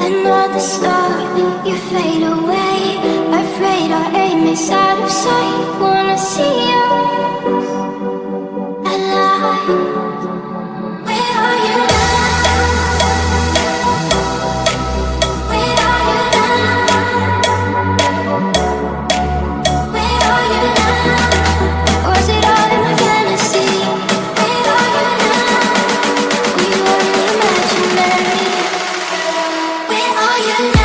Another star, you fade away. Afraid our aim is out of sight. Wanna see you alive. Where are you now? Where are you now? Where are you now? Was it all in my fantasy? Where are you now? We were imaginary. Where are you now?